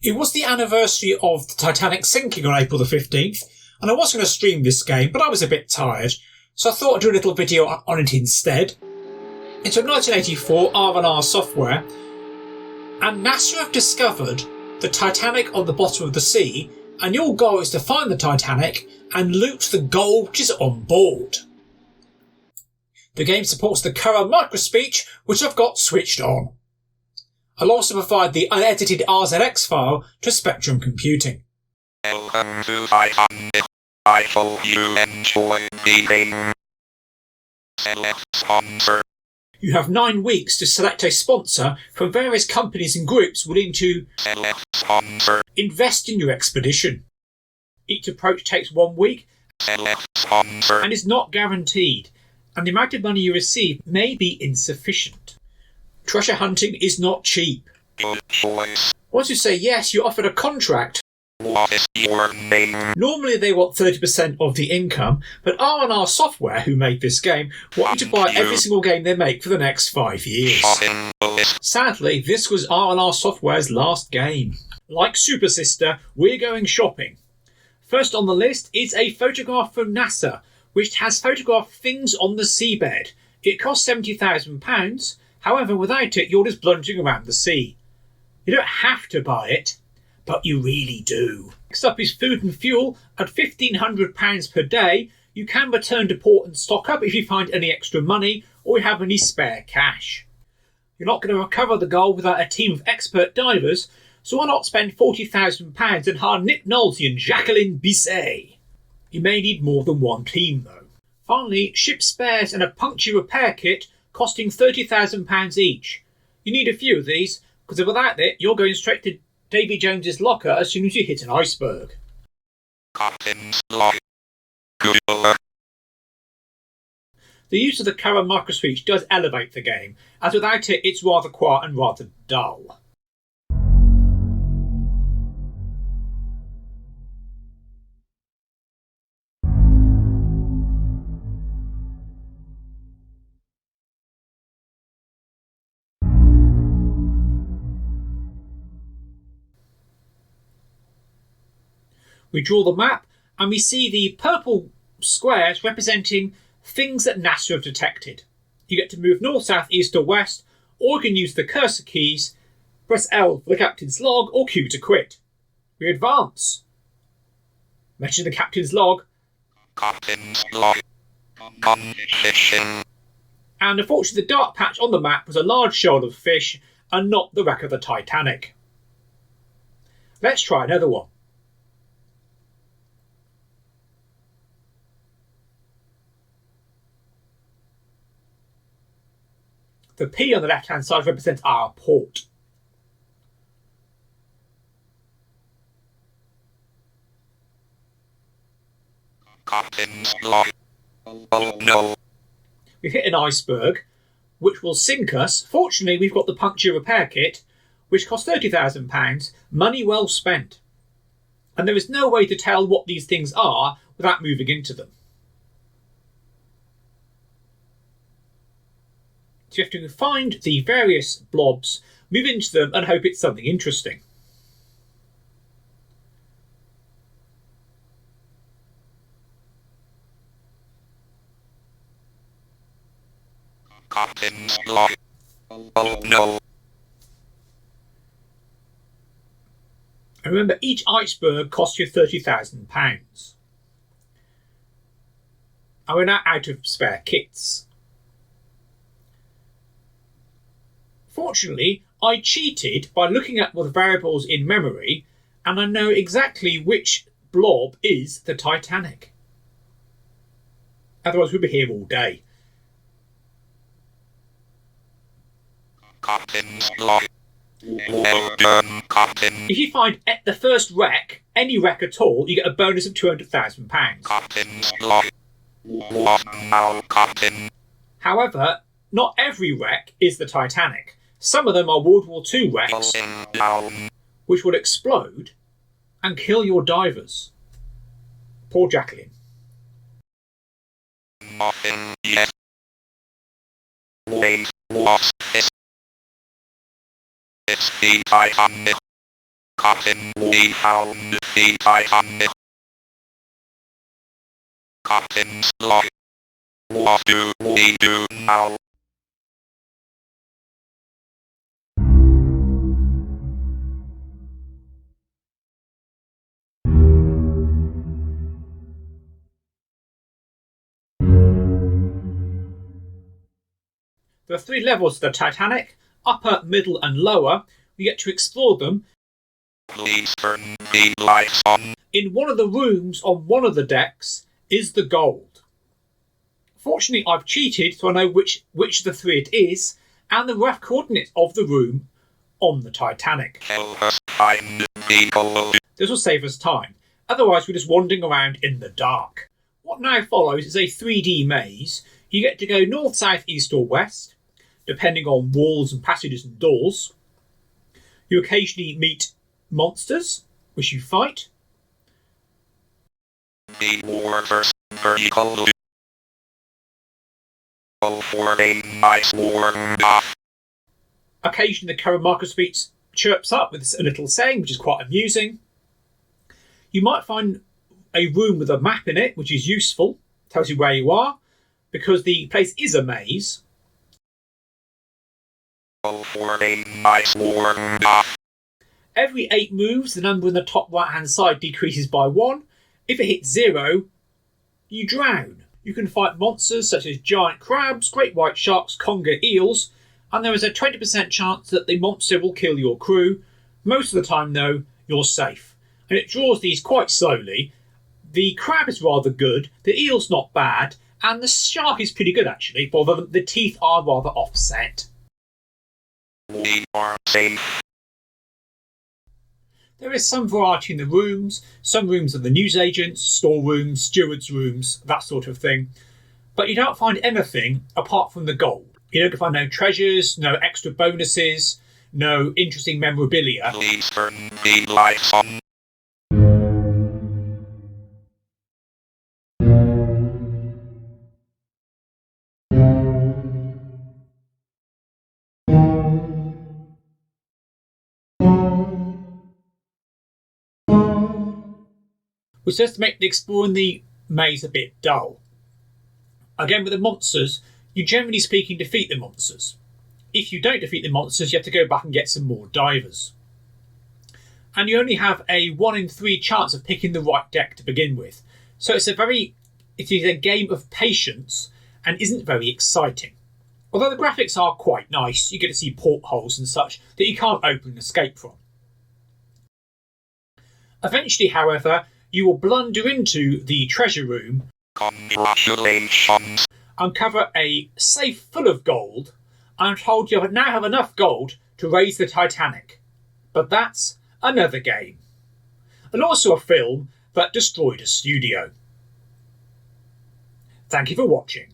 It was the anniversary of the Titanic sinking on April the 15th, and I was going to stream this game, but I was a bit tired, so I thought I'd do a little video on it instead. It's from 1984, R&R Software, and NASA have discovered the Titanic on the bottom of the sea, and your goal is to find the Titanic and loot the gold which is on board. The game supports the Currah MicroSpeech, which I've got switched on. I'll also provide the unedited RZX file to Spectrum Computing. Welcome to Titanic. I hope you enjoy the game. Select sponsor. You have 9 weeks to select a sponsor from various companies and groups willing to Select sponsor. invest in your expedition. Each approach takes 1 week Select sponsor. and is not guaranteed, and the amount of money you receive may be insufficient. Treasure hunting is not cheap. Good choice. Once you say yes, you're offered a contract. What is your name? Normally they want 30% of the income, but R&R Software, who made this game, want you to buy every single game they make for the next 5 years. Shopping list. Sadly, this was R&R Software's last game. Like Super Sister, we're going shopping. First on the list is a photograph from NASA, which has photographed things on the seabed. It costs £70,000, however without it you're just blundering around the sea. You don't have to buy it, but you really do. Next up is food and fuel. At £1,500 per day, you can return to port and stock up if you find any extra money or you have any spare cash. You're not going to recover the gold without a team of expert divers, so why not spend £40,000 and hire Nick Nolte and Jacqueline Bisset? You may need more than one team though. Finally, ship spares and a puncture repair kit costing £30,000 each. You need a few of these, because without it, you're going straight to Davy Jones's locker as soon as you hit an iceberg. Captain's log. Google. The use of the Currah MicroSpeech does elevate the game, as without it, it's rather quiet and rather dull. We draw the map and we see the purple squares representing things that NASA have detected. You get to move north, south, east or west, or you can use the cursor keys, press L for the captain's log or Q to quit. We advance. Mention the captain's log. Captain's log. Gun fishing. And unfortunately the dark patch on the map was a large shoal of fish and not the wreck of the Titanic. Let's try another one. The P on the left-hand side represents our port. Captain's log. Oh no. We've hit an iceberg, which will sink us. Fortunately, we've got the puncture repair kit, which costs £30,000, money well spent. And there is no way to tell what these things are without moving into them. So you have to find the various blobs, move into them and hope it's something interesting. Captain's log. Oh no. And remember, each iceberg costs you £30,000. And we're now out of spare kits. Fortunately, I cheated by looking at the variables in memory, and I know exactly which blob is the Titanic. Otherwise we'd be here all day. Captain's log. Well done, Captain. If you find the first wreck, any wreck at all, you get a bonus of £200,000. Captain's log. What now, Captain? However, not every wreck is the Titanic. Some of them are World War II wrecks, Going down. which will explode and kill your divers. Poor Jacqueline. Nothing yet. Wait, what's this? It's the Titanic. Captain, we found the Titanic. Captain's log. What do we do now? There are 3 levels of the Titanic, upper, middle and lower. We get to explore them. Please turn the lights on. In one of the rooms on one of the decks is the gold. Fortunately, I've cheated so I know which of the 3 it is and the rough coordinates of the room on the Titanic. Help us find the gold. This will save us time. Otherwise, we're just wandering around in the dark. What now follows is a 3D maze. You get to go north, south, east or west, depending on walls and passages and doors. You occasionally meet monsters, which you fight. The warverse vertical. For a nice warm bath. Occasionally the Currah MicroSpeech chirps up with a little saying, which is quite amusing. You might find a room with a map in it, which is useful. Tells you where you are, because the place is a maze. For a nice warm bath. Every 8 moves, the number in the top right hand side decreases by 1. If it hits 0, you drown. You can fight monsters such as giant crabs, great white sharks, conger eels, and there is a 20% chance that the monster will kill your crew. Most of the time though, you're safe. And it draws these quite slowly. The crab is rather good, the eel's not bad, and the shark is pretty good actually, although the teeth are rather offset. We are safe. There is some variety in the rooms. Some rooms are the newsagents, storerooms, stewards' rooms, that sort of thing. But you don't find anything apart from the gold. You don't find no treasures, no extra bonuses, no interesting memorabilia. Please turn the lights on. Which does make the exploring the maze a bit dull. Again, with the monsters, you generally speaking defeat the monsters. If you don't defeat the monsters, you have to go back and get some more divers. And you only have a 1 in 3 chance of picking the right deck to begin with. So it is a game of patience and isn't very exciting. Although the graphics are quite nice, you get to see portholes and such that you can't open and escape from. Eventually, however, you will blunder into the treasure room, Congratulations. uncover a safe full of gold, and I'm told you now have enough gold to raise the Titanic. But that's another game. And also a film that destroyed a studio. Thank you for watching.